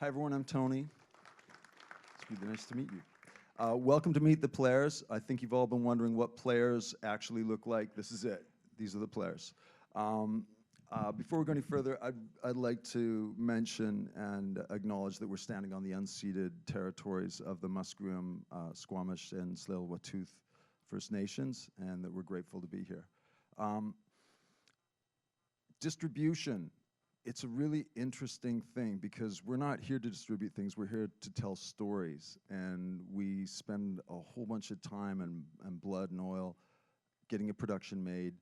Hi, everyone. I'm Tony. It's really nice to meet you. Welcome to Meet the Players. I think you've all been wondering what players actually look like. This is it. These are the players. Before we go any further, I'd like to mention and acknowledge that we're standing on the unceded territories of the Musqueam, Squamish, and Tsleil-Waututh First Nations, and that we're grateful to be here. Distribution. It's a really interesting thing because we're not here to distribute things, we're here to tell stories. And we spend a whole bunch of time and blood and oil getting a production made.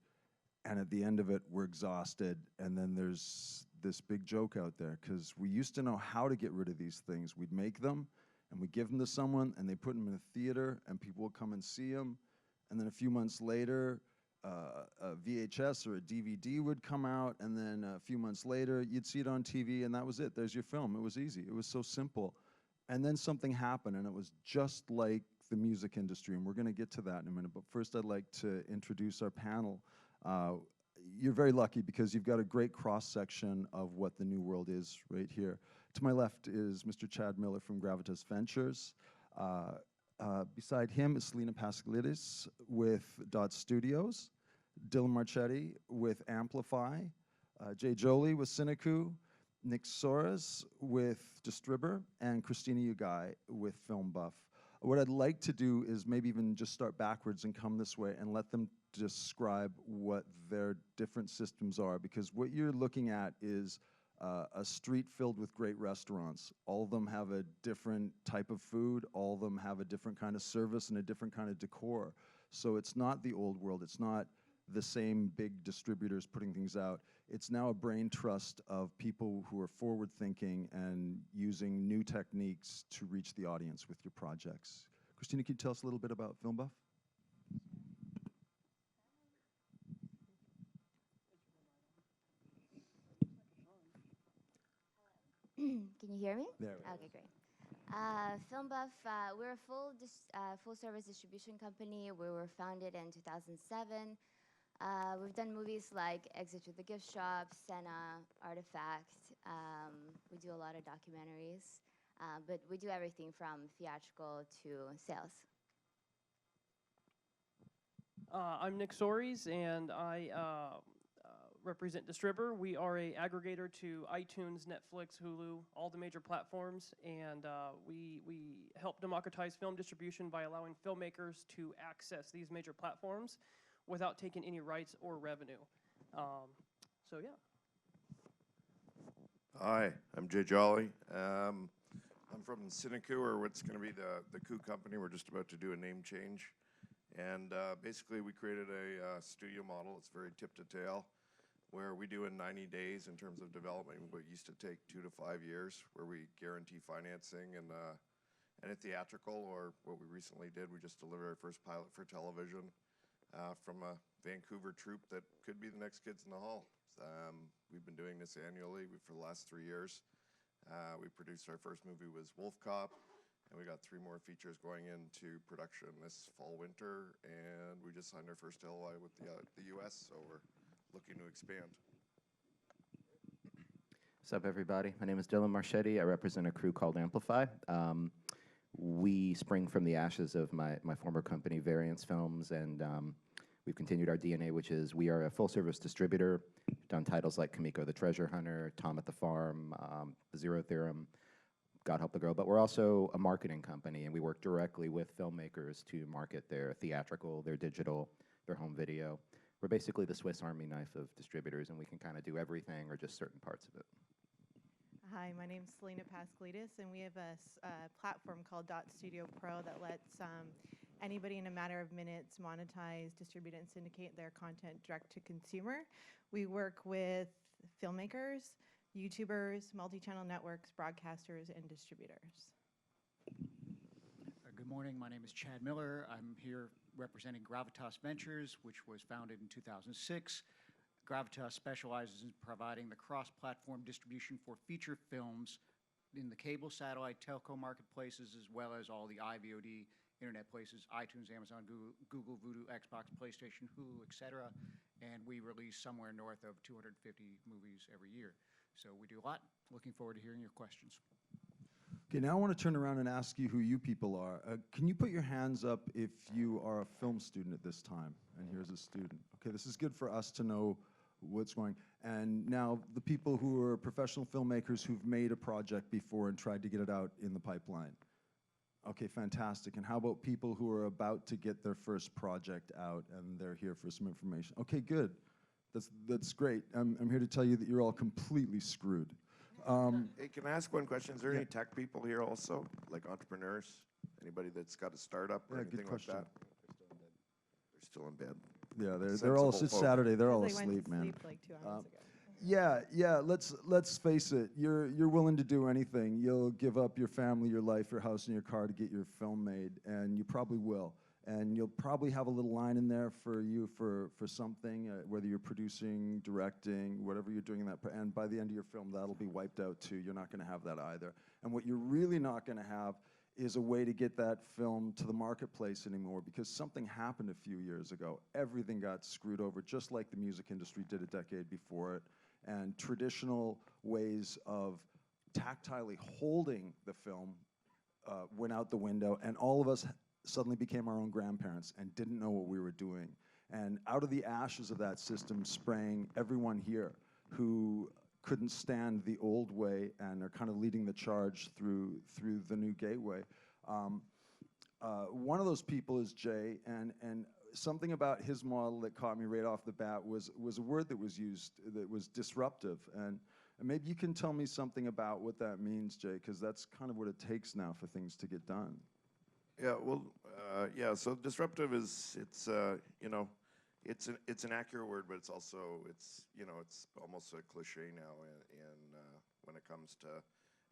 And at the end of it, we're exhausted. And then there's this big joke out there because we used to know how to get rid of these things. We'd make them and we'd give them to someone and they put them in a theater and people would come and see them. And then a few months later, a VHS or a DVD would come out, and then a few months later, you'd see it on TV, and that was it. There's your film. It was easy. It was so simple. And then something happened, and it was just like the music industry, and we're going to get to that in a minute. But first, I'd like to introduce our panel. You're very lucky because you've got a great cross-section of what the new world is right here. To my left is Mr. Chad Miller from Gravitas Ventures. Beside him is Selena Paskalidis with Dotstudioz, Dylan Marchetti with Amplify, Jay Jolie with Cineku, Nick Soares with Distribber, and Christina Yugai with FilmBuff. What I'd like to do is maybe even just start backwards and come this way and let them describe what their different systems are, because what you're looking at is a street filled with great restaurants. All of them have a different type of food. All of them have a different kind of service and a different kind of decor. So it's not the old world. It's not the same big distributors putting things out. It's now a brain trust of people who are forward thinking and using new techniques to reach the audience with your projects. Christina, can you tell us a little bit about FilmBuff? Can you hear me? There we go. Okay, great. FilmBuff, we're a full service distribution company. We were founded in 2007. We've done movies like Exit to the Gift Shop, Senna, Artifact. We do a lot of documentaries, but we do everything from theatrical to sales. I'm Nick Soares, and I represent Distribber. We are an aggregator to iTunes, Netflix, Hulu, all the major platforms, and we help democratize film distribution by allowing filmmakers to access these major platforms without taking any rights or revenue. So yeah. Hi, I'm Jay Jolly. I'm from Cineku, or what's going to be the Coup company. We're just about to do a name change. And basically, we created a studio model. It's very tip to tail, where we do in 90 days in terms of development what used to take 2 to 5 years, where we guarantee financing and a theatrical, or what we recently did, we just delivered our first pilot for television from a Vancouver troupe that could be the next Kids in the Hall. We've been doing this annually for the last 3 years. We produced our first movie was Wolf Cop, and we got 3 more features going into production this fall, winter, and we just signed our first LOI with the US, so we're looking to expand. What's up, everybody? My name is Dylan Marchetti. I represent a crew called Amplify. We spring from the ashes of my former company, Variance Films, and we've continued our DNA, which is we are a full-service distributor. We've done titles like Kamiko the Treasure Hunter, Tom at the Farm, Zero Theorem, God Help the Girl, but we're also a marketing company, and we work directly with filmmakers to market their theatrical, their digital, their home video. We're basically the Swiss Army knife of distributors, and we can kind of do everything or just certain parts of it. Hi, my name's Selena Paskalidis, and we have a platform called Dotstudio Pro that lets anybody in a matter of minutes monetize, distribute, and syndicate their content direct to consumer. We work with filmmakers, YouTubers, multi-channel networks, broadcasters, and distributors. Good morning. My name is Chad Miller. I'm here representing Gravitas Ventures, which was founded in 2006. Gravitas specializes in providing the cross-platform distribution for feature films in the cable, satellite, telco marketplaces, as well as all the iVOD internet places, iTunes, Amazon, Google, Vudu, Xbox, PlayStation, Hulu, etc. And we release somewhere north of 250 movies every year. So we do a lot. Looking forward to hearing your questions. Okay, now I want to turn around and ask you who you people are. Can you put your hands up if you are a film student at this time? And here's a student. Okay, this is good for us to know what's going. And now the people who are professional filmmakers who've made a project before and tried to get it out in the pipeline. Okay, fantastic. And how about people who are about to get their first project out and they're here for some information? Okay, good. That's great. I'm here to tell you that you're all completely screwed. Hey, can I ask one question? Is there any tech people here also, like entrepreneurs? Anybody that's got a startup or Yeah, good anything like question. that? They're still in bed. Yeah, they're all, it's Sensible folk. Saturday, they're all They went to asleep, man. sleep like 2 hours ago. Yeah, let's face it. You're willing to do anything. You'll give up your family, your life, your house, and your car to get your film made, and you probably will. And you'll probably have a little line in there for you for something, whether you're producing, directing, whatever you're doing in that. And by the end of your film, that'll be wiped out too. You're not going to have that either. And what you're really not going to have is a way to get that film to the marketplace anymore, because something happened a few years ago. Everything got screwed over, just like the music industry did a decade before it. And traditional ways of tactilely holding the film went out the window, and all of us suddenly became our own grandparents and didn't know what we were doing. And out of the ashes of that system sprang everyone here who couldn't stand the old way and are kind of leading the charge through the new gateway. One of those people is Jay, and something about his model that caught me right off the bat was a word that was used that was disruptive. And maybe you can tell me something about what that means, Jay, because that's kind of what it takes now for things to get done. Yeah, well, yeah. So disruptive is it's an accurate word, but it's also it's almost a cliche now. When it comes to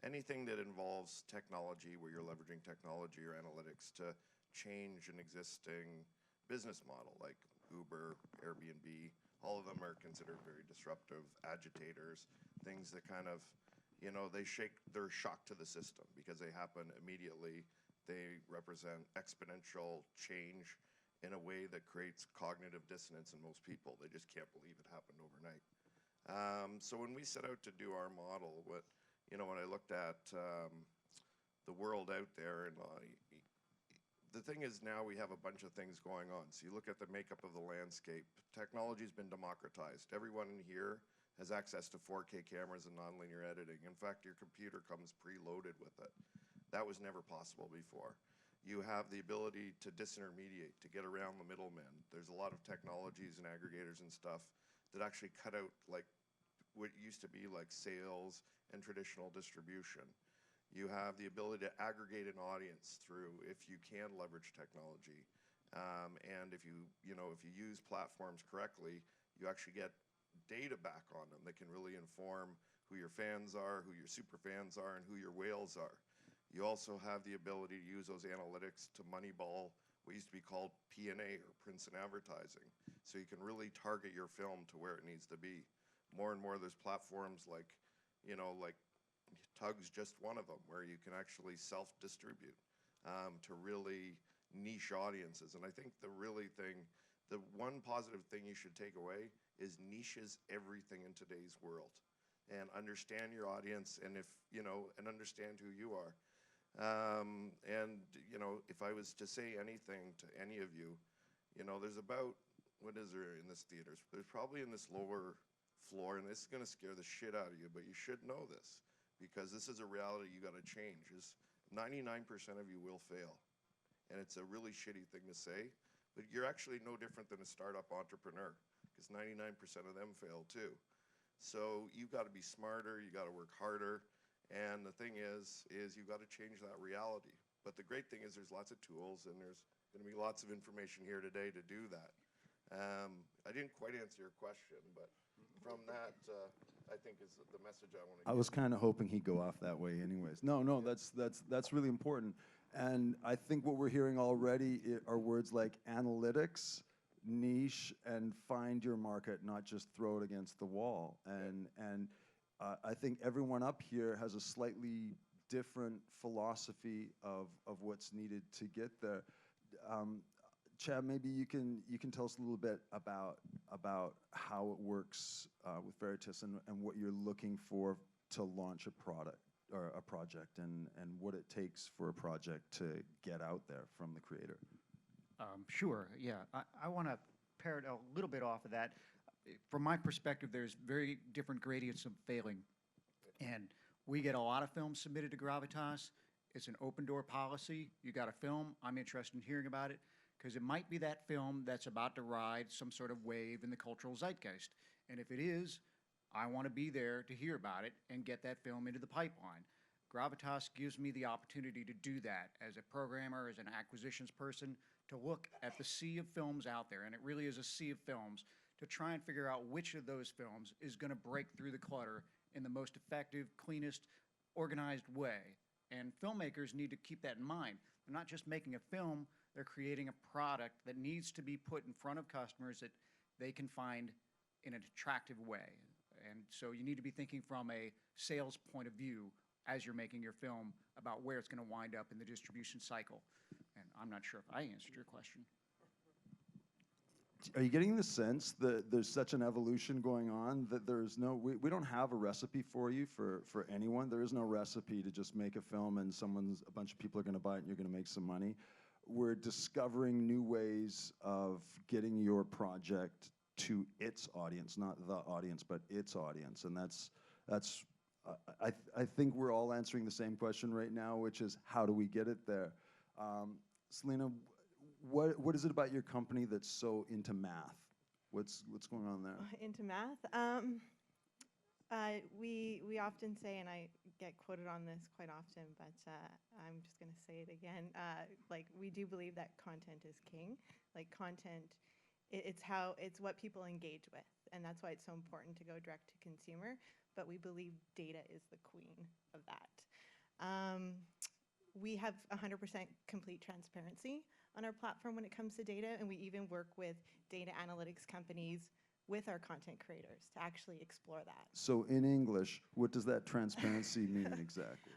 anything that involves technology, where you're leveraging technology or analytics to change an existing business model, like Uber, Airbnb, all of them are considered very disruptive agitators, things that kind of, they're shock to the system because they happen immediately. They represent exponential change in a way that creates cognitive dissonance in most people. They just can't believe it happened overnight. So when we set out to do our model, when I looked at the world out there, and the thing is now we have a bunch of things going on. So you look at the makeup of the landscape. Technology's been democratized. Everyone in here has access to 4K cameras and nonlinear editing. In fact, your computer comes preloaded with it. That was never possible before. You have the ability to disintermediate, to get around the middlemen. There's a lot of technologies and aggregators and stuff that actually cut out like what used to be like sales and traditional distribution. You have the ability to aggregate an audience through, if you can leverage technology. And if you use platforms correctly, you actually get data back on them that can really inform who your fans are, who your super fans are, and who your whales are. You also have the ability to use those analytics to moneyball what used to be called P&A, or prints and advertising. So you can really target your film to where it needs to be. More and more there's platforms like Tug's just one of them, where you can actually self-distribute to really niche audiences. And I think the one positive thing you should take away is niches everything in today's world. And understand your audience, and and understand who you are. If I was to say anything to any of you, there's about, what is there in this theater? There's probably in this lower floor, and this is going to scare the shit out of you, but you should know this, because this is a reality you got to change, is 99% of you will fail. And it's a really shitty thing to say, but you're actually no different than a startup entrepreneur, because 99% of them fail too. So you've got to be smarter, you got to work harder, and the thing is you've got to change that reality. But the great thing is there's lots of tools, and there's going to be lots of information here today to do that. I didn't quite answer your question, but from that, I think is the message I want to give. I was kind of hoping he'd go off that way anyways. No, that's really important. And I think what we're hearing already are words like analytics, niche, and find your market, not just throw it against the wall. And I think everyone up here has a slightly different philosophy of what's needed to get there. Chad, maybe you can tell us a little bit about how it works with Gravitas and what you're looking for to launch a product. or a project and what it takes for a project to get out there from the creator. Sure, yeah. I want to parrot a little bit off of that. From my perspective, there's very different gradients of failing. And we get a lot of films submitted to Gravitas. It's an open door policy. You got a film, I'm interested in hearing about it, because it might be that film that's about to ride some sort of wave in the cultural zeitgeist. And if it is, I want to be there to hear about it and get that film into the pipeline. Gravitas gives me the opportunity to do that as a programmer, as an acquisitions person, to look at the sea of films out there, and it really is a sea of films, to try and figure out which of those films is going to break through the clutter in the most effective, cleanest, organized way. And filmmakers need to keep that in mind. They're not just making a film, they're creating a product that needs to be put in front of customers that they can find in an attractive way. And so you need to be thinking from a sales point of view as you're making your film about where it's going to wind up in the distribution cycle. And I'm not sure if I answered your question. Are you getting the sense that there's such an evolution going on that there's no, we don't have a recipe for you, for anyone. There is no recipe to just make a film and a bunch of people are gonna buy it and you're gonna make some money. We're discovering new ways of getting your project to its audience, not the audience, but its audience. And I think we're all answering the same question right now, which is how do we get it there? Selena, what is it about your company that's so into math? What's going on there? Into math? We often say, and I get quoted on this quite often, but I'm just going to say it again. Like, we do believe that content is king. Like, content, it's what people engage with, and that's why it's so important to go direct to consumer. But we believe data is the queen of that. We have 100% complete transparency on our platform when it comes to data, and we even work with data analytics companies with our content creators to actually explore that. So in English, what does that transparency mean exactly?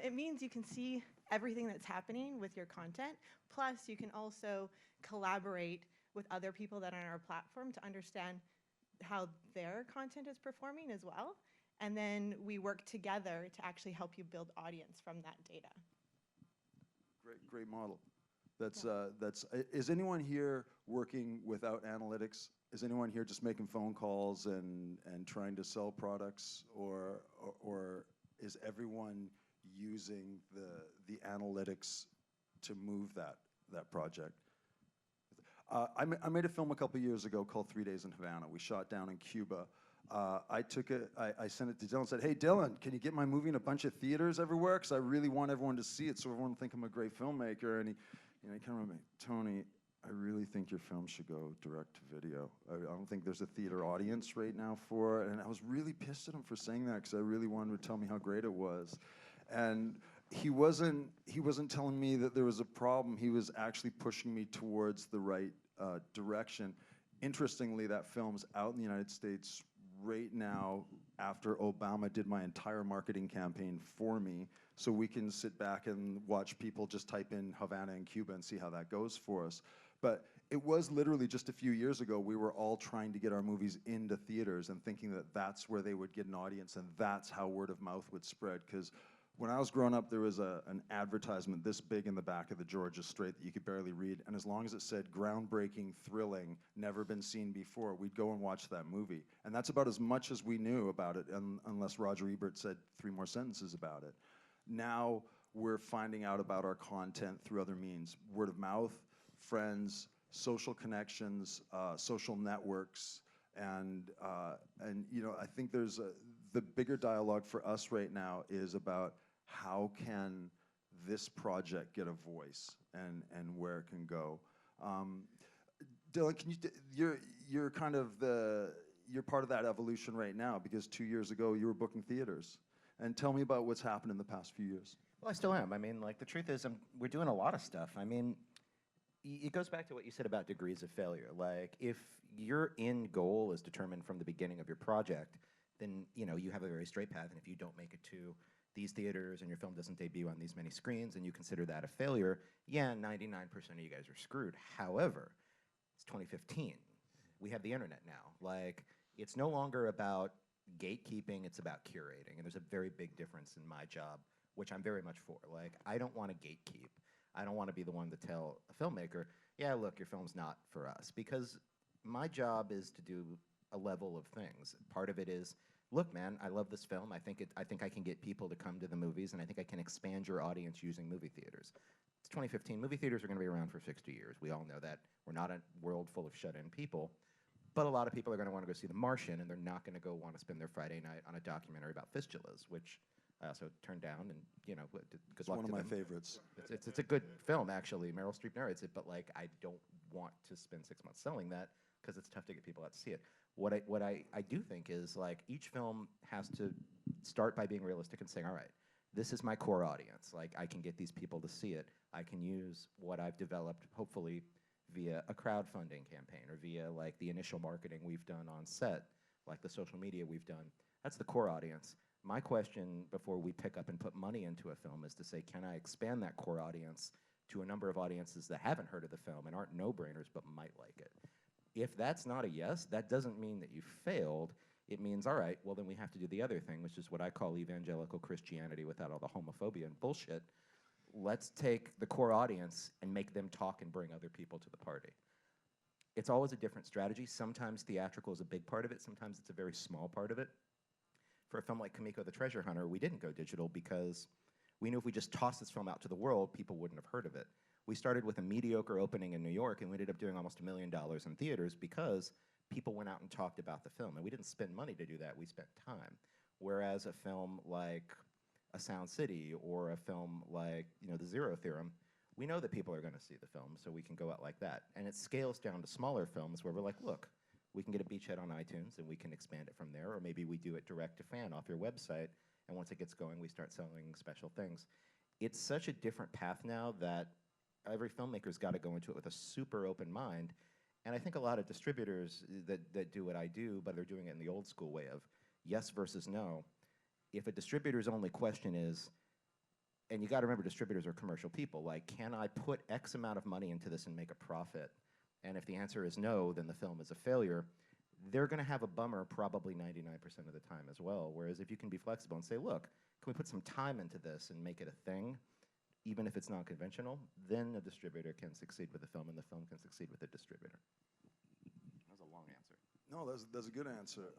It means you can see everything that's happening with your content, plus you can also collaborate with other people that are on our platform to understand how their content is performing as well. And then we work together to actually help you build audience from that data. Great model. Is anyone here working without analytics? Is anyone here just making phone calls and trying to sell products, or is everyone using the analytics to move that project? I made a film a couple years ago called 3 Days in Havana. We shot down in Cuba. I sent it to Dylan and said, hey, Dylan, can you get my movie in a bunch of theaters everywhere? Because I really want everyone to see it so everyone will think I'm a great filmmaker. And he kind of remembered, Tony, I really think your film should go direct to video. I don't think there's a theater audience right now for it. And I was really pissed at him for saying that because I really wanted him to tell me how great it was. And he wasn't telling me that there was a problem. He was actually pushing me towards the right direction. Interestingly, that film's out in the United States right now after Obama did my entire marketing campaign for me, so we can sit back and watch people just type in Havana and Cuba and see how that goes for us. But it was literally just a few years ago, we were all trying to get our movies into theaters and thinking that that's where they would get an audience and that's how word of mouth would spread. Because when I was growing up, there was an advertisement this big in the back of the Georgia Strait that you could barely read, and as long as it said groundbreaking, thrilling, never been seen before, we'd go and watch that movie. And that's about as much as we knew about it, unless Roger Ebert said 3 more sentences about it. Now we're finding out about our content through other means: word of mouth, friends, social connections, social networks, and you know, I think there's the bigger dialogue for us right now is about how can this project get a voice and where it can go. Dylan, can you're kind of you're part of that evolution right now, because 2 years ago you were booking theaters. And tell me about what's happened in the past few years. Well, I still am. I mean, like, the truth is we're doing a lot of stuff. I mean, it goes back to what you said about degrees of failure. Like, if your end goal is determined from the beginning of your project, then, you know, you have a very straight path, and if you don't make it to these theaters and your film doesn't debut on these many screens and you consider that a failure, yeah, 99% of you guys are screwed. However, it's 2015. We have the internet now. Like, it's no longer about gatekeeping, it's about curating. And there's a very big difference in my job, which I'm very much for. Like, I don't want to gatekeep. I don't want to be the one to tell a filmmaker, yeah, look, your film's not for us. Because my job is to do a level of things. Part of it is, look, man, I love this film. I think I can get people to come to the movies, and I think I can expand your audience using movie theaters. It's 2015. Movie theaters are going to be around for 60 years. We all know that. We're not a world full of shut-in people. But a lot of people are going to want to go see The Martian, and they're not going to go want to spend their Friday night on a documentary about fistulas, which I also turned down, and, you know, good It's luck one to of my them. favorites. It's a good film, actually. Meryl Streep narrates it, but, like, I don't want to spend 6 months selling that because it's tough to get people out to see it. What I do think is, like, each film has to start by being realistic and saying, all right, this is my core audience. Like, I can get these people to see it. I can use what I've developed, hopefully, via a crowdfunding campaign or via, like, the initial marketing we've done on set, like the social media we've done. That's the core audience. My question before we pick up and put money into a film is to say, can I expand that core audience to a number of audiences that haven't heard of the film and aren't no-brainers but might like it? If that's not a yes, that doesn't mean that you failed. It means, all right, well, then we have to do the other thing, which is what I call evangelical Christianity without all the homophobia and bullshit. Let's take the core audience and make them talk and bring other people to the party. It's always a different strategy. Sometimes theatrical is a big part of it. Sometimes it's a very small part of it. For a film like Kamiko the Treasure Hunter, we didn't go digital because we knew if we just tossed this film out to the world, people wouldn't have heard of it. We started with a mediocre opening in New York, and we ended up doing almost $1 million in theaters because people went out and talked about the film. And we didn't spend money to do that, we spent time. Whereas a film like A Sound City or a film like, you know, The Zero Theorem, we know that people are going to see the film, so we can go out like that. And it scales down to smaller films where we're like, look, we can get a beachhead on iTunes and we can expand it from there, or maybe we do it direct to fan off your website, and once it gets going, we start selling special things. It's such a different path now that every filmmaker's got to go into it with a super open mind. And I think a lot of distributors that do what I do, but they're doing it in the old school way of yes versus no. If a distributor's only question is, and you got to remember distributors are commercial people, like, can I put X amount of money into this and make a profit? And if the answer is no, then the film is a failure. They're going to have a bummer probably 99% of the time as well. Whereas if you can be flexible and say, look, can we put some time into this and make it a thing, even if it's non-conventional, then a distributor can succeed with the film, and the film can succeed with a distributor. That was a long answer. No, that's a good answer.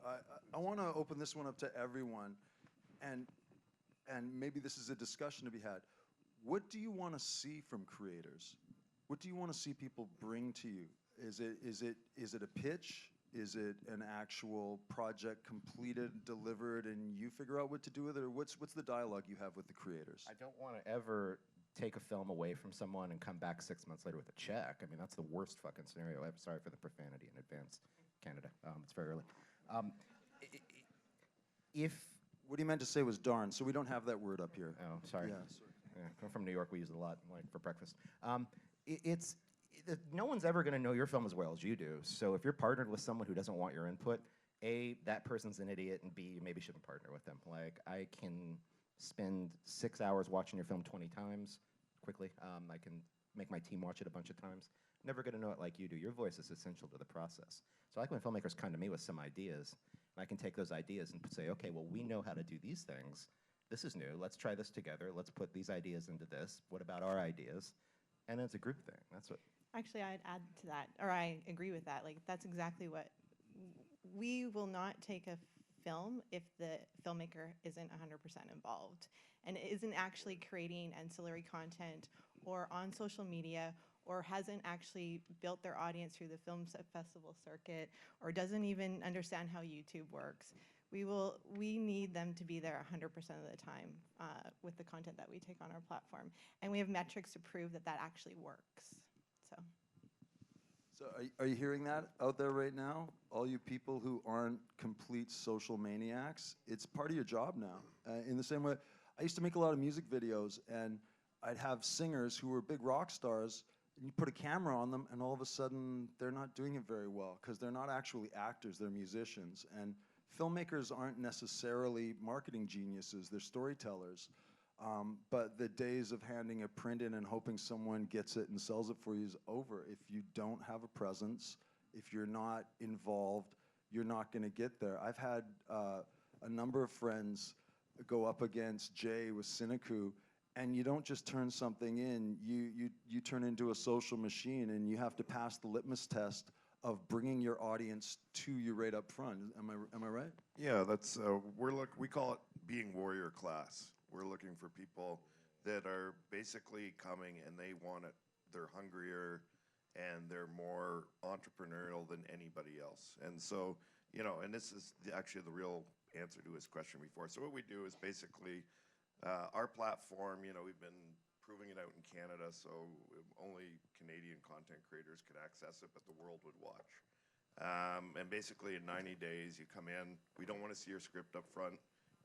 I want to open this one up to everyone, and maybe this is a discussion to be had. What do you want to see from creators? What do you want to see people bring to you? Is it a pitch? Is it an actual project completed, delivered, and you figure out what to do with it? Or what's the dialogue you have with the creators? I don't want to ever take a film away from someone and come back 6 months later with a check. I mean, that's the worst fucking scenario. I'm sorry for the profanity in advance, Canada. It's very early. What he meant to say was darn, so we don't have that word up here. Oh, sorry. Yeah, Yeah, I'm from New York. We use it a lot, like, for breakfast. No one's ever going to know your film as well as you do. So if you're partnered with someone who doesn't want your input, A, that person's an idiot, and B, you maybe shouldn't partner with them. Like, I can spend 6 hours watching your film 20 times quickly. I can make my team watch it a bunch of times. Never going to know it like you do. Your voice is essential to the process. So I like when filmmakers come to me with some ideas, and I can take those ideas and say, okay, well, we know how to do these things. This is new. Let's try this together. Let's put these ideas into this. What about our ideas? And it's a group thing. That's what. Actually, I'd add to that, or I agree with that. Like, that's exactly what we will not take a film if the filmmaker isn't 100% involved and isn't actually creating ancillary content or on social media or hasn't actually built their audience through the film festival circuit or doesn't even understand how YouTube works. We need them to be there 100% of the time with the content that we take on our platform. And we have metrics to prove that that actually works. So are you hearing that out there right now? All you people who aren't complete social maniacs, it's part of your job now. In the same way, I used to make a lot of music videos, and I'd have singers who were big rock stars, and you put a camera on them, and all of a sudden, they're not doing it very well, because they're not actually actors, they're musicians. And filmmakers aren't necessarily marketing geniuses, they're storytellers. But the days of handing a print in and hoping someone gets it and sells it for you is over. If you don't have a presence, if you're not involved, you're not going to get there. I've had a number of friends go up against Jay with Cineku, and you don't just turn something in, you turn into a social machine, and you have to pass the litmus test of bringing your audience to you right up front. Am I right? Yeah, that's we call it being warrior class. We're looking for people that are basically coming and they want it. They're hungrier and they're more entrepreneurial than anybody else. And so, you know, and this is actually the real answer to his question before. So what we do is basically our platform, you know, we've been proving it out in Canada, so only Canadian content creators could access it, but the world would watch. And basically in 90 days, you come in, we don't want to see your script up front.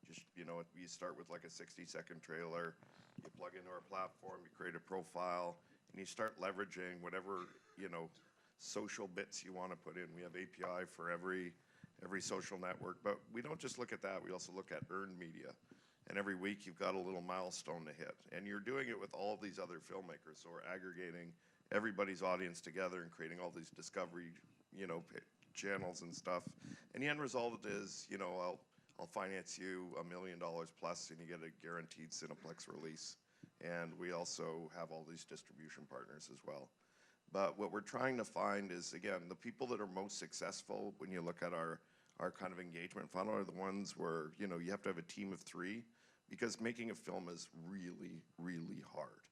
Just, you know, you start with like a 60-second trailer, you plug into our platform, you create a profile, and you start leveraging whatever, you know, social bits you want to put in. We have API for every social network, but we don't just look at that, we also look at earned media. And every week you've got a little milestone to hit. And you're doing it with all of these other filmmakers, so we're aggregating everybody's audience together and creating all these discovery, you know, channels and stuff. And the end result is, you know, I'll finance you $1 million plus, and you get a guaranteed Cineplex release. And we also have all these distribution partners as well. But what we're trying to find is, again, the people that are most successful when you look at our kind of engagement funnel are the ones where, you know, you have to have a team of 3, because making a film is really, really hard.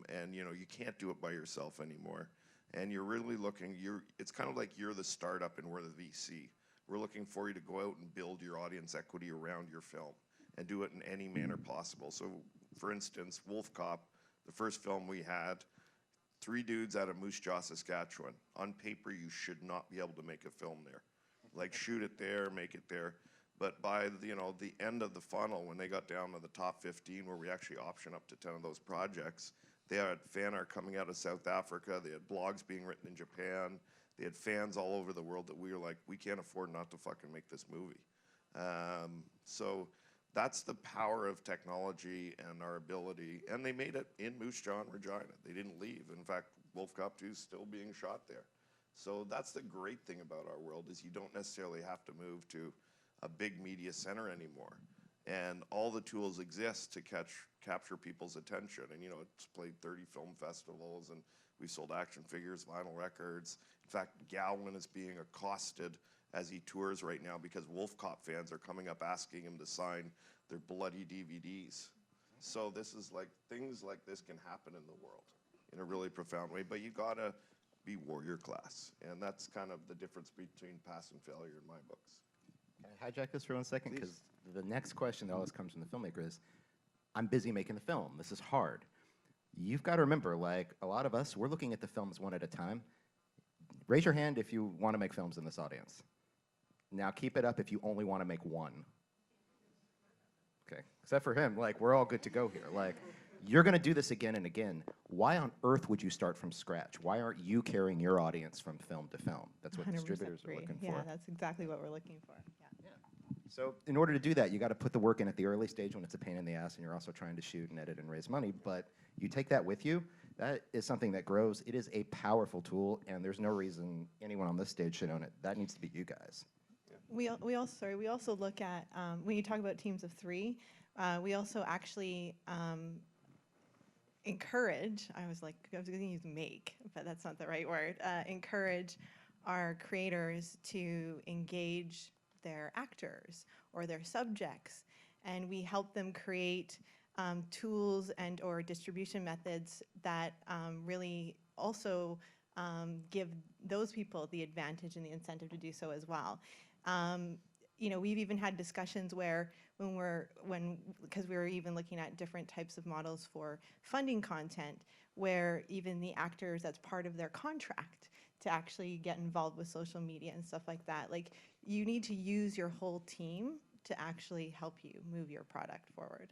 And, you know, you can't do it by yourself anymore. And you're really looking, it's kind of like you're the startup and we're the VC. We're looking for you to go out and build your audience equity around your film and do it in any manner possible. So, for instance, Wolf Cop, the first film we had, 3 dudes out of Moose Jaw, Saskatchewan. On paper, you should not be able to make a film there. Like, shoot it there, make it there. But by the, you know, the end of the funnel, when they got down to the top 15, where we actually option up to 10 of those projects, they had fan art coming out of South Africa. They had blogs being written in Japan. They had fans all over the world that we were like, we can't afford not to fucking make this movie. So that's the power of technology and our ability. And they made it in Moose Jaw and Regina. They didn't leave. In fact, Wolf Cop 2 is still being shot there. So that's the great thing about our world, is you don't necessarily have to move to a big media center anymore. And all the tools exist to capture people's attention. And, you know, it's played 30 film festivals, and we've sold action figures, vinyl records. In fact, Gowan is being accosted as he tours right now because Wolf Cop fans are coming up asking him to sign their bloody DVDs. So this is like, things like this can happen in the world in a really profound way, but you gotta be warrior class. And that's kind of the difference between pass and failure in my books. Can I hijack this for 1 second? Because the next question that always comes from the filmmaker is, I'm busy making the film. This is hard. You've got to remember, like a lot of us, we're looking at the films one at a time. Raise your hand if you want to make films in this audience. Now keep it up if you only want to make one. Okay, except for him, like we're all good to go here. Like, you're going to do this again and again. Why on earth would you start from scratch? Why aren't you carrying your audience from film to film? That's what 100% distributors are agree. looking Yeah, for. that's exactly what we're looking for. Yeah. So in order to do that, you got to put the work in at the early stage when it's a pain in the ass and you're also trying to shoot and edit and raise money. But you take that with you. That is something that grows. It is a powerful tool, and there's no reason anyone on this stage should own it. That needs to be you guys. We also look at, when you talk about teams of 3, we also actually encourage, I was going to use make, but that's not the right word, encourage our creators to engage their actors or their subjects, and we help them create tools and or distribution methods that really also give those people the advantage and the incentive to do so as well. You know, we've even had discussions where because we were even looking at different types of models for funding content, where even the actors, that's part of their contract to actually get involved with social media and stuff like that. Like, you need to use your whole team to actually help you move your product forward.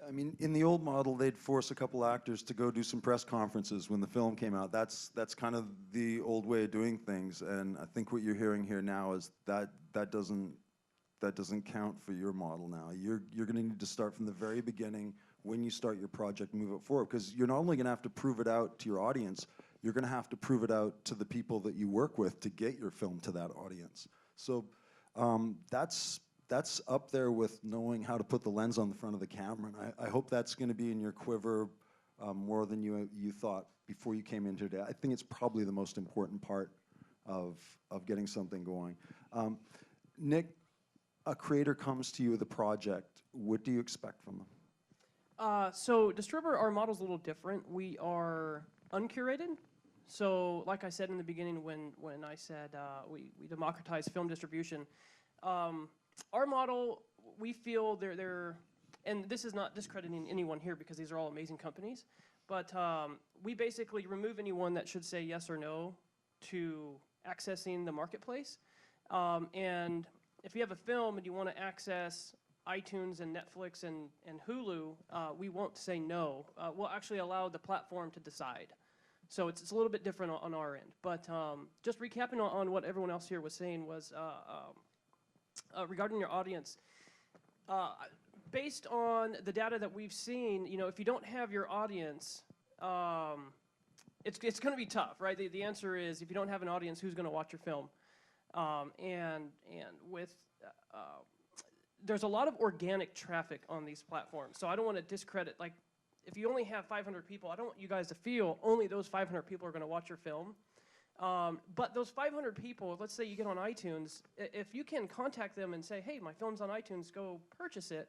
I mean, in the old model, they'd force a couple actors to go do some press conferences when the film came out. That's kind of the old way of doing things. And I think what you're hearing here now is that doesn't count for your model now. You're going to need to start from the very beginning when you start your project, move it forward, because you're not only going to have to prove it out to your audience, you're going to have to prove it out to the people that you work with to get your film to that audience. So That's up there with knowing how to put the lens on the front of the camera, and I hope that's going to be in your quiver more than you thought before you came in today. I think it's probably the most important part of getting something going. Nick, a creator comes to you with a project. What do you expect from them? So Distribber, our model's a little different. We are uncurated. So like I said in the beginning when I said we democratize film distribution, our model, we feel they're, and this is not discrediting anyone here because these are all amazing companies, but we basically remove anyone that should say yes or no to accessing the marketplace. And if you have a film and you want to access iTunes and Netflix and Hulu, we won't say no. We'll actually allow the platform to decide. So it's a little bit different on our end. But just recapping on what everyone else here was saying was regarding your audience, based on the data that we've seen, if you don't have your audience, it's going to be tough, right? The answer is if you don't have an audience, who's going to watch your film? And with there's a lot of organic traffic on these platforms, so I don't want to discredit. Like, if you only have 500 people, I don't want you guys to feel only those 500 people are going to watch your film. But those 500 people, let's say you get on iTunes, if you can contact them and say, hey, my film's on iTunes, go purchase it,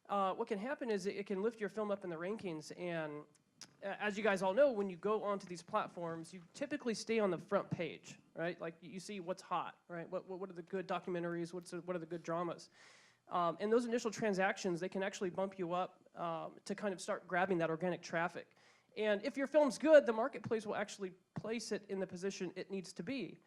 what can happen is it can lift your film up in the rankings. And as you guys all know, when you go onto these platforms, you typically stay on the front page, right? Like you see what's hot, right? What are the good documentaries? What are the good dramas? And those initial transactions, they can actually bump you up to kind of start grabbing that organic traffic. And if your film's good, the marketplace will actually place it in the position it needs to be.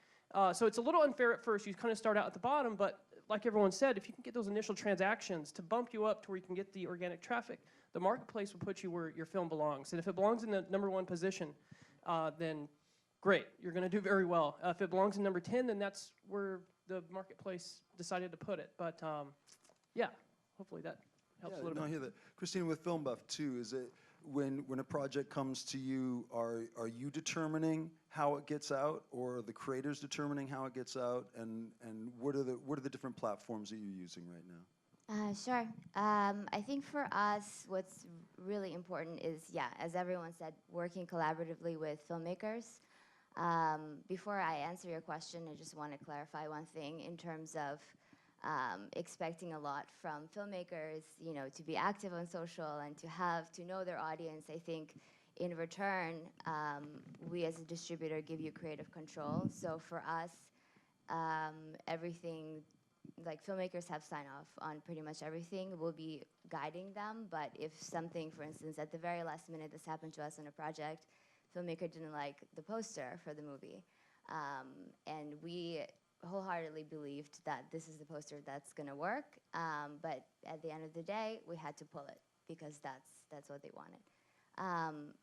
So it's a little unfair at first. You kind of start out at the bottom, but like everyone said, if you can get those initial transactions to bump you up to where you can get the organic traffic, the marketplace will put you where your film belongs. And if it belongs in the #1 position, then great, you're going to do very well. If it belongs in number 10, then that's where the marketplace decided to put it. But yeah, hopefully that helps a little bit. I hear that. Christina, with FilmBuff too, is it when a project comes to you, are you determining how it gets out, or are the creators determining how it gets out, and what are the different platforms that you're using right now? Sure. I think for us, what's really important is, as everyone said, working collaboratively with filmmakers. Before I answer your question, I just want to clarify one thing in terms of expecting a lot from filmmakers, to be active on social and to know their audience. I think in return, we as a distributor give you creative control. So for us, everything, like filmmakers have sign off on pretty much everything. We'll be guiding them, but if something, for instance, at the very last minute this happened to us on a project, filmmaker didn't like the poster for the movie. And we wholeheartedly believed that this is the poster that's going to work, but at the end of the day, we had to pull it because that's what they wanted.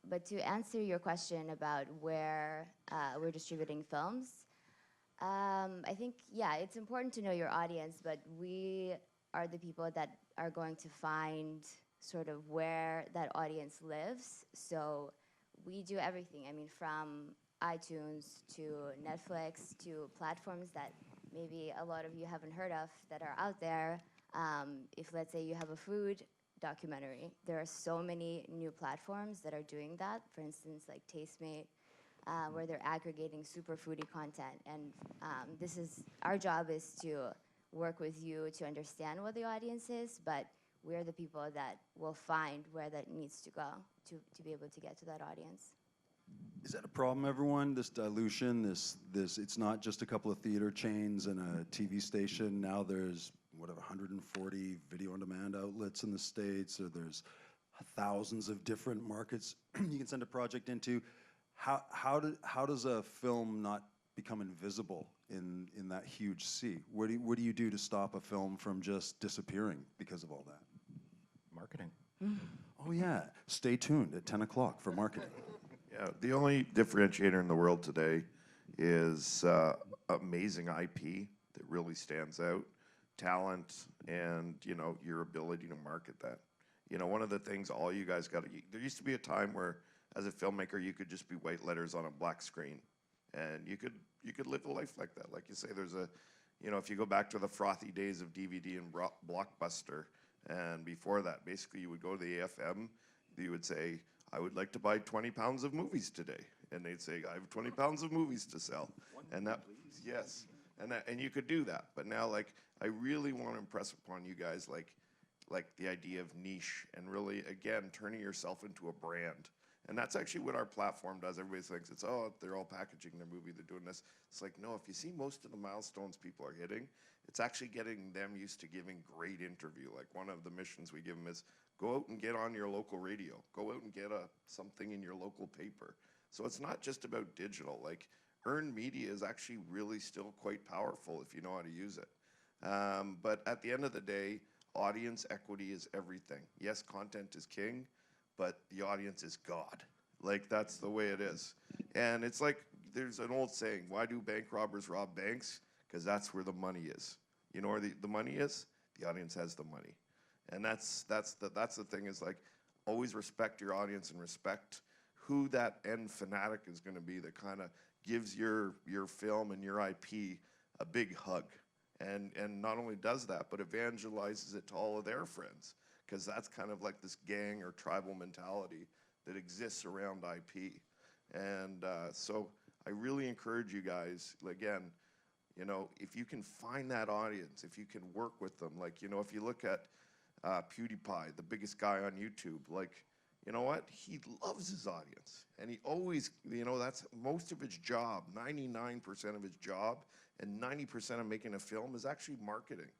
But to answer your question about where we're distributing films, I think, it's important to know your audience, but we are the people that are going to find sort of where that audience lives. So we do everything. I mean, from iTunes to Netflix to platforms that maybe a lot of you haven't heard of that are out there. If, let's say, you have a food documentary, there are so many new platforms that are doing that. For instance, like Tastemate, where they're aggregating super foodie content. And our job is to work with you to understand what the audience is, but we're the people that will find where that needs to go to be able to get to that audience. Is that a problem, everyone? This dilution, this it's not just a couple of theater chains and a TV station. Now there's, 140 video-on-demand outlets in the States, or there's thousands of different markets you can send a project into. How does a film not become invisible in that huge sea? What do you do to stop a film from just disappearing because of all that? Marketing. Oh yeah, stay tuned at 10 o'clock for marketing. Yeah, the only differentiator in the world today is amazing IP that really stands out, talent, and your ability to market that. One of the things all you guys got to. There used to be a time where, as a filmmaker, you could just be white letters on a black screen, and you could live a life like that. Like you say, there's a You know, if you go back to the frothy days of DVD and Blockbuster, and before that, basically you would go to the AFM, you would say, I would like to buy 20 pounds of movies today. And they'd say, I have 20 pounds of movies to sell. And that, yes, and you could do that. But now, like, I really want to impress upon you guys, like the idea of niche and really, again, turning yourself into a brand. And that's actually what our platform does. Everybody thinks it's, oh, they're all packaging their movie, they're doing this. It's like, no, if you see most of the milestones people are hitting, it's actually getting them used to giving great interview. Like one of the missions we give them is go out and get on your local radio. Go out and get something in your local paper. So it's not just about digital. Like earned media is actually really still quite powerful if you know how to use it. But at the end of the day, audience equity is everything. Yes, content is king, but the audience is God. Like, that's the way it is. And it's like, there's an old saying, why do bank robbers rob banks? Because that's where the money is. You know where the money is? The audience has the money. And that's the thing is like, always respect your audience and respect who that end fanatic is gonna be that kind of gives your film and your IP a big hug. And not only does that, but evangelizes it to all of their friends. Because that's kind of like this gang or tribal mentality that exists around IP. And so I really encourage you guys, again, you know, if you can find that audience, if you can work with them, like, you know, if you look at PewDiePie, the biggest guy on YouTube, like, you know what? He loves his audience. And he always, you know, that's most of his job, 99% of his job, and 90% of making a film is actually marketing.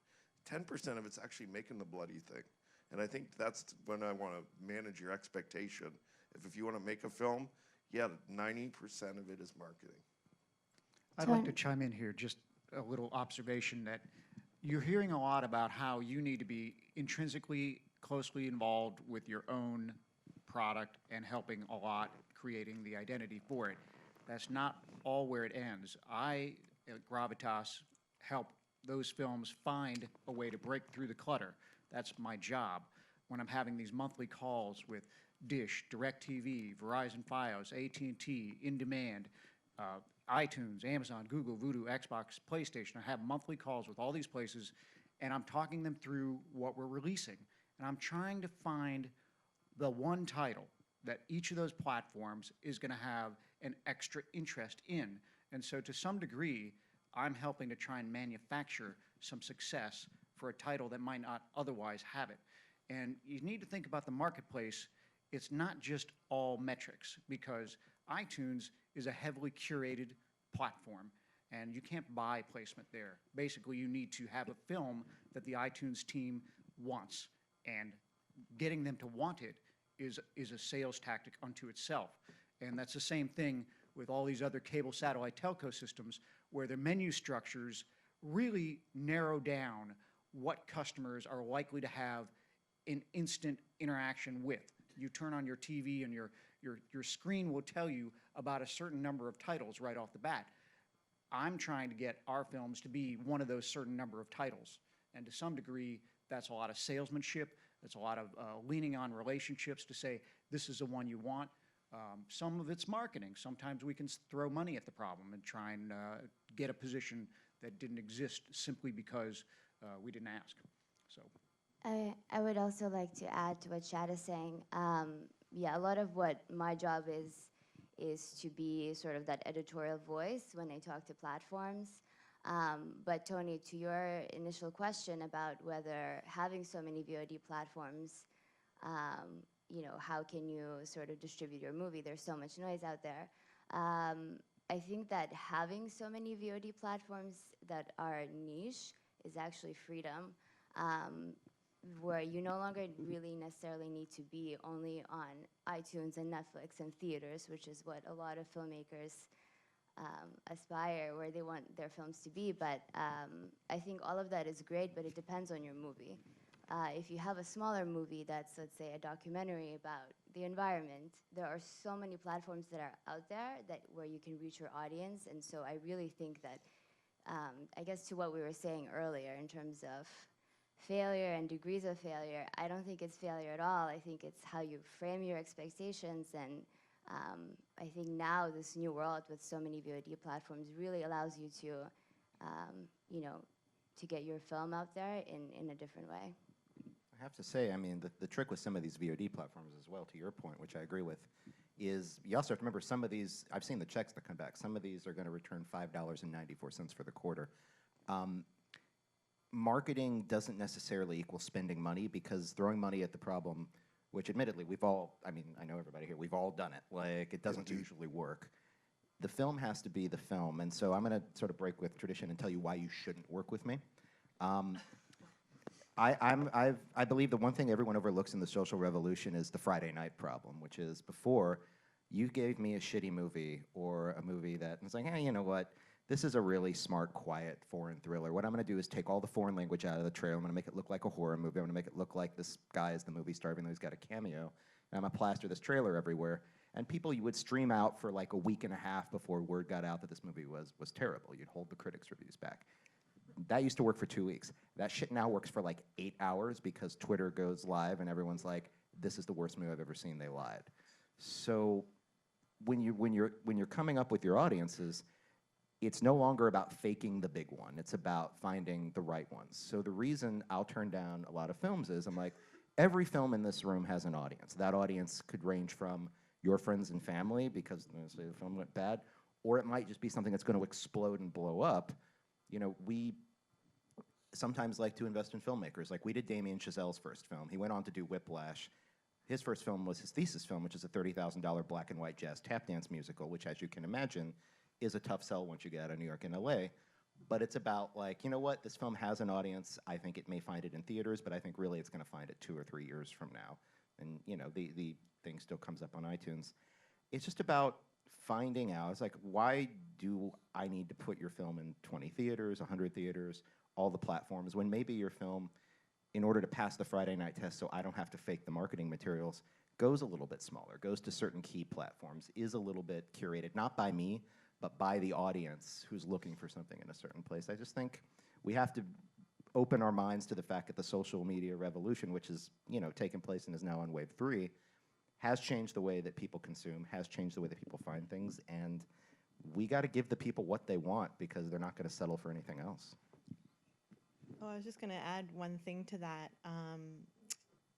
10% of it's actually making the bloody thing. And I think that's when I want to manage your expectation. If you want to make a film, yeah, 90% of it is marketing. I'd like to chime in here, just a little observation that you're hearing a lot about how you need to be intrinsically closely involved with your own product and helping a lot creating the identity for it. That's not all where it ends. I, at Gravitas, help those films find a way to break through the clutter. That's my job. When I'm having these monthly calls with Dish, DirecTV, Verizon Fios, AT&T, In Demand, iTunes, Amazon, Google, Vudu, Xbox, PlayStation, I have monthly calls with all these places, and I'm talking them through what we're releasing. And I'm trying to find the one title that each of those platforms is going to have an extra interest in. And so to some degree, I'm helping to try and manufacture some success for a title that might not otherwise have it. And you need to think about the marketplace. It's not just all metrics, because iTunes is a heavily curated platform, and you can't buy placement there. Basically, you need to have a film that the iTunes team wants, and getting them to want it is a sales tactic unto itself. And that's the same thing with all these other cable satellite telco systems, where their menu structures really narrow down what customers are likely to have an instant interaction with. You turn on your TV and your screen will tell you about a certain number of titles right off the bat. I'm trying to get our films to be one of those certain number of titles. And to some degree, that's a lot of salesmanship. That's a lot of leaning on relationships to say, this is the one you want. Some of it's marketing. Sometimes we can throw money at the problem and try and get a position that didn't exist simply because we didn't ask. So, I would also like to add to what Chad is saying. Yeah, a lot of what my job is to be sort of that editorial voice when I talk to platforms. But Tony, to your initial question about whether having so many VOD platforms, you know, how can you sort of distribute your movie? There's so much noise out there. I think that having so many VOD platforms that are niche is actually freedom, where you no longer really necessarily need to be only on iTunes and Netflix and theaters, which is what a lot of filmmakers aspire, where they want their films to be. But I think all of that is great, but it depends on your movie. If you have a smaller movie that's, let's say, a documentary about the environment, there are so many platforms that are out there where you can reach your audience. And so I really think that, I guess to what we were saying earlier in terms of failure and degrees of failure, I don't think it's failure at all. I think it's how you frame your expectations. And I think now this new world with so many VOD platforms really allows you to you know, to get your film out there in a different way. I have to say, I mean, the trick with some of these VOD platforms as well, to your point, which I agree with, is you also have to remember some of these, I've seen the checks that come back, some of these are going to return $5.94 for the quarter. Marketing doesn't necessarily equal spending money, because throwing money at the problem, which admittedly we've all, I mean, I know everybody here, we've all done it, like it doesn't usually work. The film has to be the film, and so I'm going to sort of break with tradition and tell you why you shouldn't work with me. I believe the one thing everyone overlooks in the social revolution is the Friday night problem, which is before you gave me a shitty movie or a movie that was like, hey, you know what? This is a really smart, quiet, foreign thriller. What I'm going to do is take all the foreign language out of the trailer. I'm going to make it look like a horror movie. I'm going to make it look like this guy is the movie star, even though he's got a cameo. And I'm going to plaster this trailer everywhere. And people you would stream out for like a week and a half before word got out that this movie was terrible. You'd hold the critics' reviews back. That used to work for 2 weeks. That shit now works for like 8 hours because Twitter goes live and everyone's like, this is the worst movie I've ever seen, they lied. So when you're coming up with your audiences, it's no longer about faking the big one. It's about finding the right ones. So the reason I'll turn down a lot of films is I'm like, every film in this room has an audience. That audience could range from your friends and family because say the film went bad, or it might just be something that's going to explode and blow up. You know, we sometimes like to invest in filmmakers. Like we did Damien Chazelle's first film. He went on to do Whiplash. His first film was his thesis film, which is a $30,000 black and white jazz tap dance musical, which, as you can imagine, is a tough sell once you get out of New York and LA. But it's about like, you know what, this film has an audience. I think it may find it in theaters, but I think really it's going to find it 2 or 3 years from now. And you know, the thing still comes up on iTunes. It's just about finding out. It's like, why do I need to put your film in 20 theaters, 100 theaters, all the platforms, when maybe your film, in order to pass the Friday night test so I don't have to fake the marketing materials, goes a little bit smaller, goes to certain key platforms, is a little bit curated, not by me, but by the audience who's looking for something in a certain place. I just think we have to open our minds to the fact that the social media revolution, which is, you know, taken place and is now on wave 3, has changed the way that people consume, has changed the way that people find things, and we got to give the people what they want because they're not going to settle for anything else. Oh, I was just going to add one thing to that.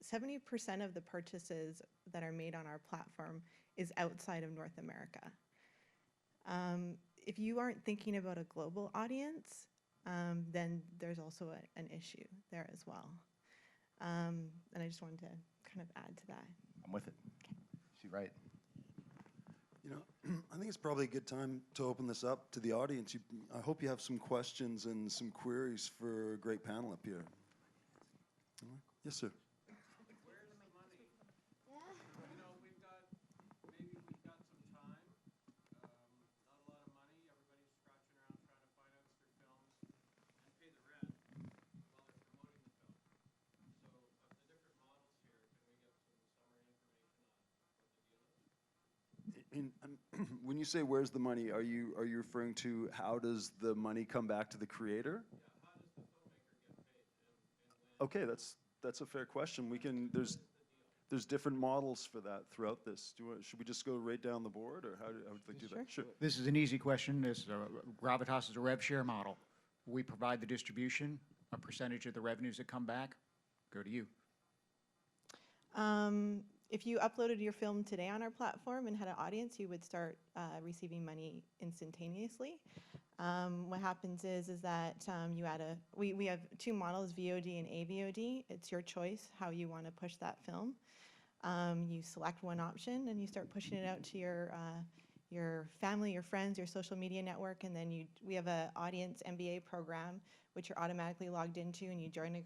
70% of the purchases that are made on our platform is outside of North America. If you aren't thinking about a global audience, then there's also an issue there as well. And I just wanted to kind of add to that. I'm with it. She's right. You know, I think it's probably a good time to open this up to the audience. I hope you have some questions and some queries for a great panel up here. Yes, sir. When you say where's the money, are you referring to how does the money come back to the creator? Yeah, how does the filmmaker get paid? Okay, that's a fair question. We can there's different models for that throughout this. Should we just go right down the board, or how would you like to do that? Sure. This is an easy question. Gravitas is a rev share model. We provide the distribution, a percentage of the revenues that come back go to you. If you uploaded your film today on our platform and had an audience, you would start receiving money instantaneously. What happens is that you add we have 2 models, VOD and AVOD. It's your choice how you want to push that film. You select one option and you start pushing it out to your family, your friends, your social media network, and then we have an audience MBA program which you're automatically logged into, and you join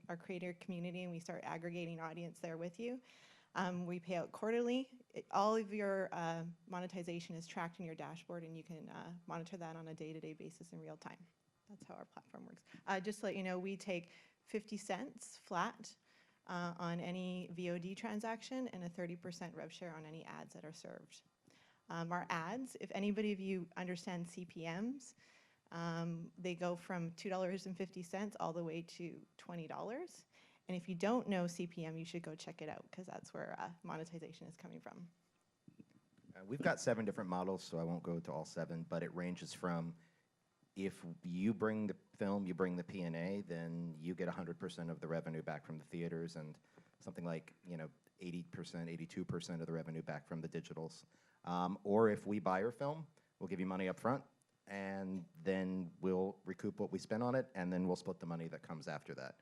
our creator community, and we start aggregating audience there with you. We pay out quarterly. All of your monetization is tracked in your dashboard, and you can monitor that on a day-to-day basis in real time. That's how our platform works. Just to let you know, we take 50 cents flat on any VOD transaction and a 30% rev share on any ads that are served. Our ads, if anybody of you understand CPMs, they go from $2.50 all the way to $20. And if you don't know CPM, you should go check it out, because that's where monetization is coming from. We've got 7 different models, so I won't go to all 7, but it ranges from if you bring the film, you bring the P&A, then you get 100% of the revenue back from the theaters and something like, 80%, 82% of the revenue back from the digitals. Or if we buy your film, we'll give you money up front, and then we'll recoup what we spent on it, and then we'll split the money that comes after that.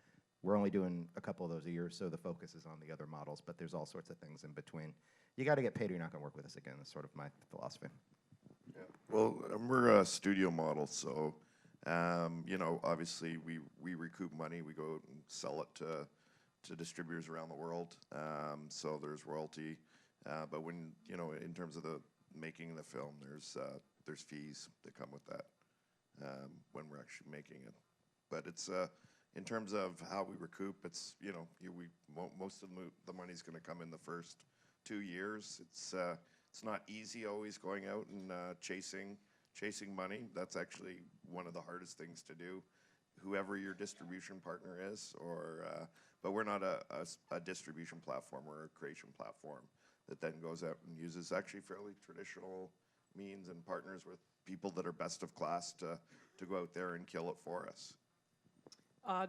We're only doing a couple of those a year, so the focus is on the other models, but there's all sorts of things in between. You got to get paid or you're not going to work with us again. That's sort of my philosophy. Yeah. Well, we're a studio model, so obviously we recoup money. We go out and sell it to distributors around the world. So there's royalty, but when in terms of the making the film, there's fees that come with that when we're actually making it. But it's in terms of how we recoup, it's most of the money's going to come in the first 2 years. It's not easy always going out and chasing money. That's actually one of the hardest things to do, whoever your distribution partner is. But we're not a distribution platform. We're a creation platform that then goes out and uses actually fairly traditional means and partners with people that are best of class to go out there and kill it for us.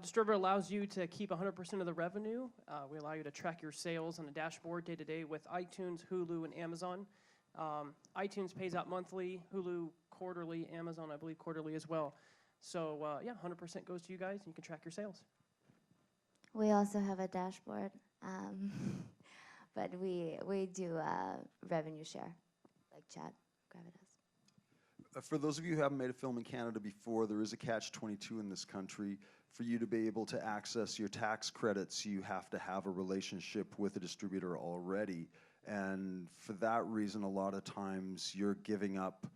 Distribber allows you to keep 100% of the revenue. We allow you to track your sales on a dashboard day to day with iTunes, Hulu, and Amazon. iTunes pays out monthly, Hulu quarterly, Amazon, I believe, quarterly as well. So, 100% goes to you guys, and you can track your sales. We also have a dashboard, but we do revenue share, like Chad, Gravitas. For those of you who haven't made a film in Canada before, there is a catch-22 in this country. For you to be able to access your tax credits, you have to have a relationship with a distributor already. And for that reason, a lot of times you're giving up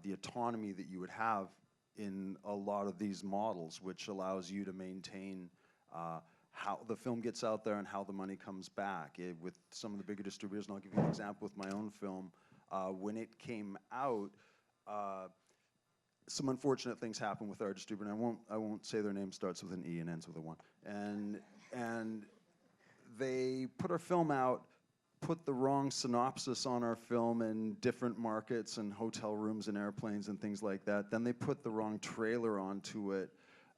the autonomy that you would have in a lot of these models, which allows you to maintain how the film gets out there and how the money comes back. With some of the bigger distributors, and I'll give you an example with my own film, when it came out, some unfortunate things happened with our distributor. I won't say their name, starts with an E and ends with a 1. And they put our film out, put the wrong synopsis on our film in different markets and hotel rooms and airplanes and things like that. Then they put the wrong trailer onto it.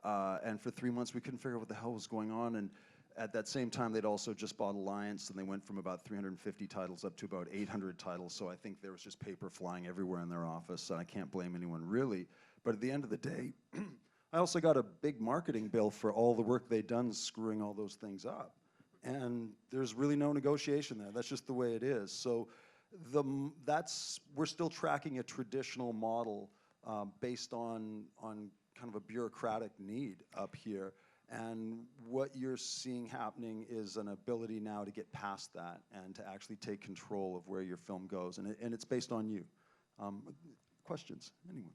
And for 3 months, we couldn't figure out what the hell was going on. And at that same time, they'd also just bought Alliance, and they went from about 350 titles up to about 800 titles. So I think there was just paper flying everywhere in their office, and I can't blame anyone really. But at the end of the day, I also got a big marketing bill for all the work they'd done screwing all those things up. And there's really no negotiation there. That's just the way it is. So we're still tracking a traditional model based on kind of a bureaucratic need up here. And what you're seeing happening is an ability now to get past that and to actually take control of where your film goes. And it's based on you. Questions? Anyone?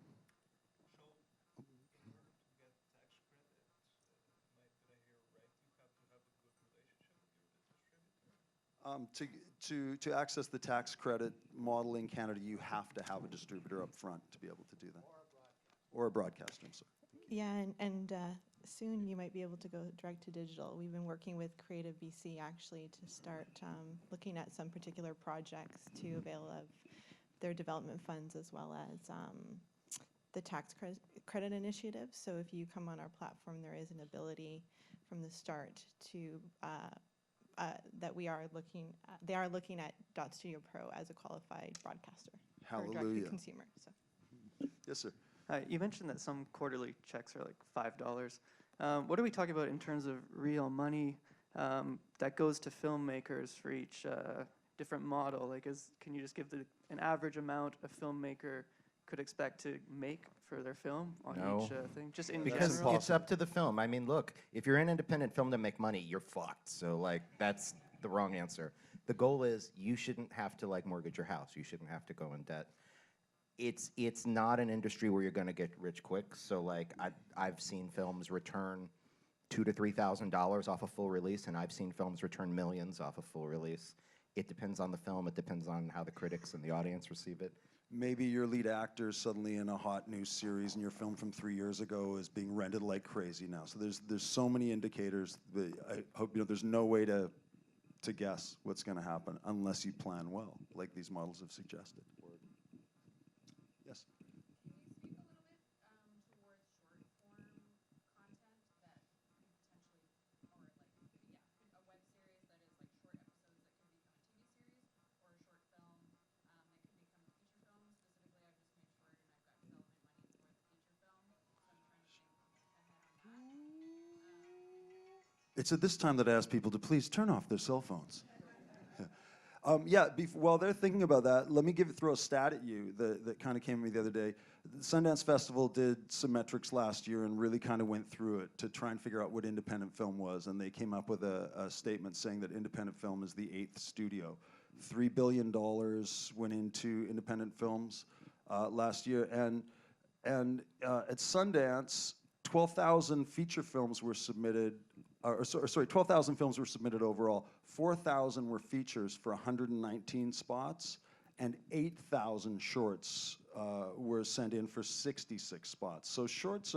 To access the tax credit model in Canada, you have to have a distributor up front to be able to do that. Or a broadcaster, I'm sorry. Yeah, and soon you might be able to go direct to digital. We've been working with Creative BC actually to start looking at some particular projects to avail of their development funds as well as the tax credit initiative. So if you come on our platform, there is an ability from the start to that they are looking at Dotstudio Pro as a qualified broadcaster. Hallelujah. Or direct to consumer. So. Yes, sir. You mentioned that some quarterly checks are like $5. What are we talking about in terms of real money that goes to filmmakers for each different model? Can you just give an average amount a filmmaker could expect to make for their film on each thing? Just in because general? it's up to the film. I mean, look, if you're an independent film to make money, you're fucked. So that's the wrong answer. The goal is you shouldn't have to mortgage your house. You shouldn't have to go in debt. It's not an industry where you're going to get rich quick. So I've seen films return $2,000 to $3,000 off a full release, and I've seen films return millions off a full release. It depends on the film. It depends on how the critics and the audience receive it. Maybe your lead actor is suddenly in a hot new series, and your film from 3 years ago is being rented like crazy now. So there's so many indicators. That I hope there's no way to guess what's going to happen unless you plan well, like these models have suggested. Yes. Can you speak a little bit towards short form It's at this time that I ask people to please turn off their cell phones. While they're thinking about that, let me throw a stat at you that kind of came to me the other day. The Sundance Festival did some metrics last year and really kind of went through it to try and figure out what independent film was, and they came up with a statement saying that independent film is the 8th studio. $3 billion went into independent films last year, and at Sundance, 12,000 feature films were submitted. 12,000 films were submitted overall. 4,000 were features for 119 spots, and 8,000 shorts were sent in for 66 spots. So shorts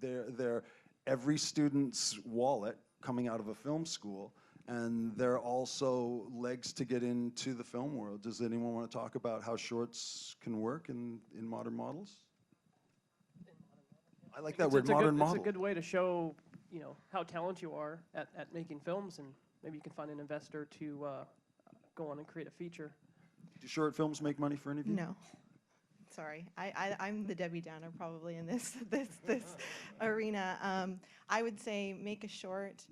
they're every student's wallet coming out of a film school, and they're also legs to get into the film world. Does anyone want to talk about how shorts can work in modern models? I like that word, modern model. It's a good way to show, how talented you are at making films, and maybe you can find an investor to go on and create a feature. Do short films make money for any of you? No. Sorry, I'm the Debbie Downer probably in this arena. I would say make a short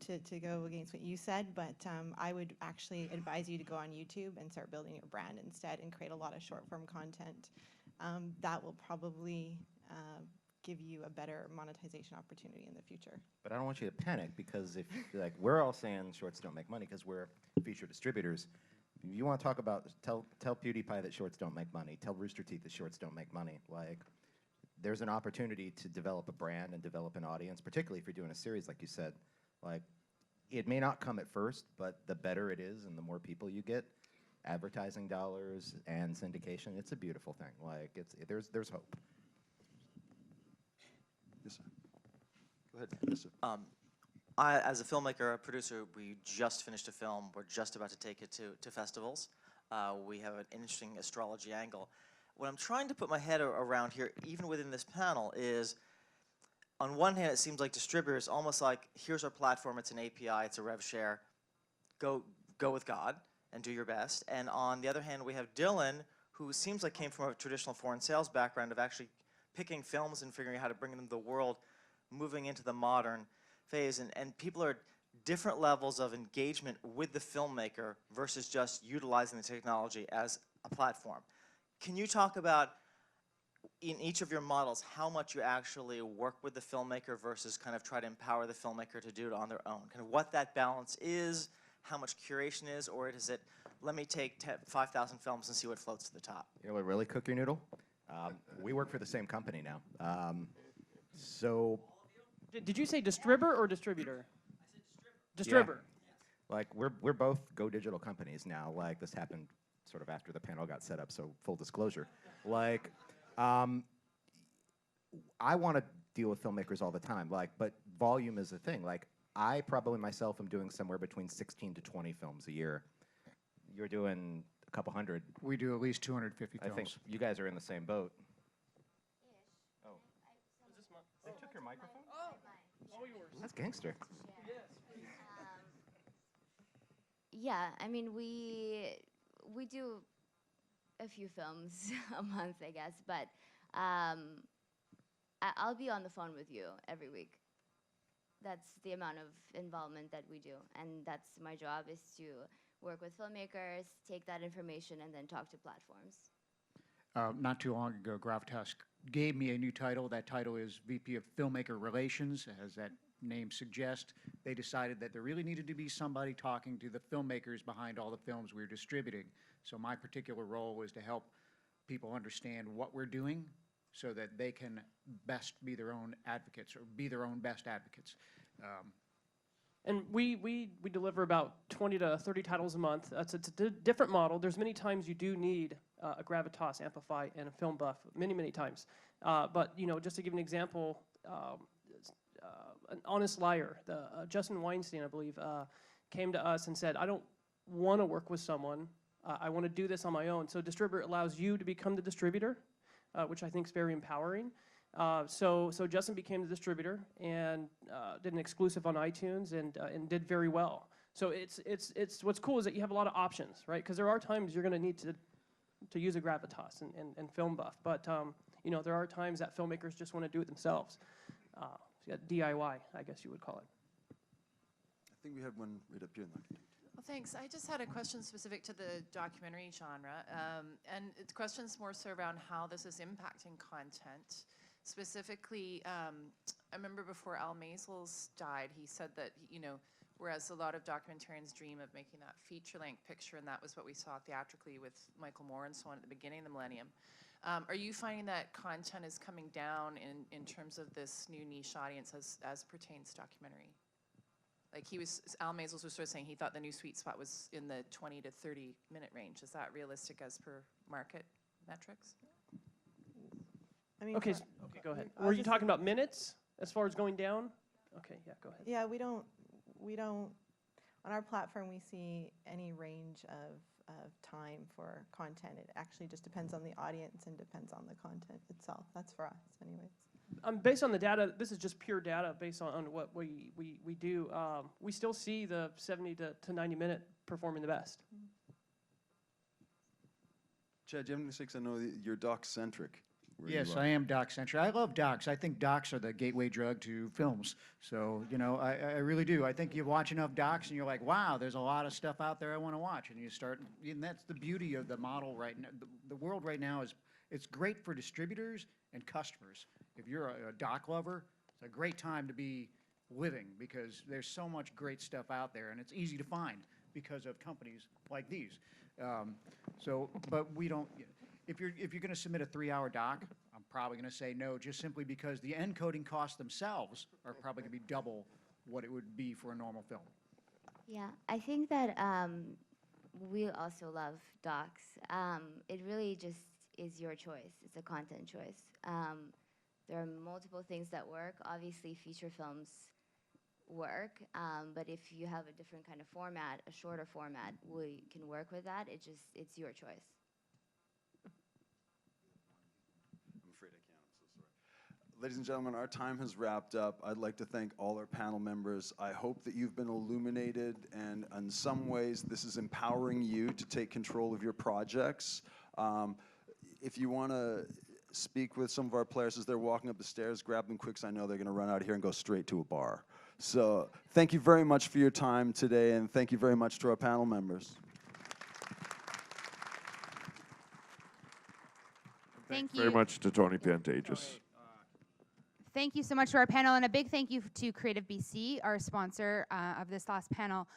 to go against what you said, but I would actually advise you to go on YouTube and start building your brand instead and create a lot of short form content. That will probably give you a better monetization opportunity in the future. But I don't want you to panic, because if we're all saying shorts don't make money because we're feature distributors. If you want to talk about, tell PewDiePie that shorts don't make money. Tell Rooster Teeth that shorts don't make money. There's an opportunity to develop a brand and develop an audience, particularly if you're doing a series like you said. It may not come at first, but the better it is and the more people you get, advertising dollars and syndication, it's a beautiful thing. There's hope. Yes, sir. Go ahead. Yes, sir. As a filmmaker, a producer, we just finished a film. We're just about to take it to festivals. We have an interesting astrology angle. What I'm trying to put my head around here, even within this panel, is on one hand, it seems like distributors almost like, here's our platform, it's an API, it's a rev share, go with God and do your best. And on the other hand, we have Dylan, who seems like came from a traditional foreign sales background of actually picking films and figuring out how to bring them to the world, moving into the modern phase. And people are different levels of engagement with the filmmaker versus just utilizing the technology as a platform. Can you talk about, in each of your models, how much you actually work with the filmmaker versus kind of try to empower the filmmaker to do it on their own? Kind of what that balance is, how much curation is, or is it, let me take 5,000 films and see what floats to the top? You want to really cook your noodle? We work for the same company now. Did you say Distribber or distributor? I said Distribber. Yeah. We're both Go Digital companies now. This happened sort of after the panel got set up, so full disclosure. I want to deal with filmmakers all the time, but volume is a thing. I probably myself am doing somewhere between 16 to 20 films a year. You're doing a couple hundred. We do at least 250 films. I think you guys are in the same boat. Oh. They took your microphone? Oh, all yours. That's gangster. Yeah, I mean, we do a few films a month, I guess, but I'll be on the phone with you every week. That's the amount of involvement that we do, and that's my job, is to work with filmmakers, take that information, and then talk to platforms. Not too long ago, Gravitas gave me a new title. That title is VP of Filmmaker Relations, as that name suggests. They decided that there really needed to be somebody talking to the filmmakers behind all the films we were distributing. So my particular role was to help people understand what we're doing so that they can best be their own advocates, or be their own best advocates. And we deliver about 20 to 30 titles a month. It's a different model. There's many times you do need a Gravitas, Amplify, and a FilmBuff, many times. But just to give an example, an honest liar, Justin Weinstein, I believe, came to us and said, I don't want to work with someone. I want to do this on my own. So Distribber allows you to become the distributor, which I think is very empowering. So Justin became the distributor and did an exclusive on iTunes and did very well. So it's what's cool is that you have a lot of options, right? Because there are times you're going to need to use a Gravitas and FilmBuff, but there are times that filmmakers just want to do it themselves. So you got DIY, I guess you would call it. I think we had one right up here. Well, thanks. I just had a question specific to the documentary genre, and it's questions more so around how this is impacting content. Specifically, I remember before Al Maisels died, he said that, whereas a lot of documentarians dream of making that feature-length picture, and that was what we saw theatrically with Michael Moore and so on at the beginning of the millennium. Are you finding that content is coming down in terms of this new niche audience as pertains to documentary? Like Al Maisels was sort of saying he thought the new sweet spot was in the 20 to 30 minute range. Is that realistic as per market metrics? I mean, Okay, okay, go ahead. Were you talking about minutes as far as going down? Okay, yeah, go ahead. Yeah, we don't, on our platform, we see any range of time for content. It actually just depends on the audience and depends on the content itself. That's for us, anyways. Based on the data, this is just pure data based on what we do. We still see the 70 to 90 minute performing the best. Chad, do you have any six? I know that you're doc-centric. Yes, I am doc-centric. I love docs. I think docs are the gateway drug to films. So, I really do. I think you watch enough docs and you're like, wow, there's a lot of stuff out there I want to watch. And and that's the beauty of the model right now. The world right now it's great for distributors and customers. If you're a doc lover, it's a great time to be living because there's so much great stuff out there and it's easy to find because of companies like these. But we don't. If you're going to submit a 3-hour doc, I'm probably going to say no, just simply because the encoding costs themselves are probably going to be double what it would be for a normal film. Yeah, I think that we also love docs. It really just is your choice. It's a content choice. There are multiple things that work. Obviously, feature films work, but if you have a different kind of format, a shorter format, we can work with that. It's your choice. I'm afraid I can't. I'm so sorry. Ladies and gentlemen, our time has wrapped up. I'd like to thank all our panel members. I hope that you've been illuminated, and in some ways, this is empowering you to take control of your projects. If you want to speak with some of our players as they're walking up the stairs, grab them quick, because I know they're going to run out of here and go straight to a bar. So thank you very much for your time today, and thank you very much to our panel members. Thank you very much to Tony Pantages. Thank you so much to our panel, and a big thank you to Creative BC, our sponsor of this last panel.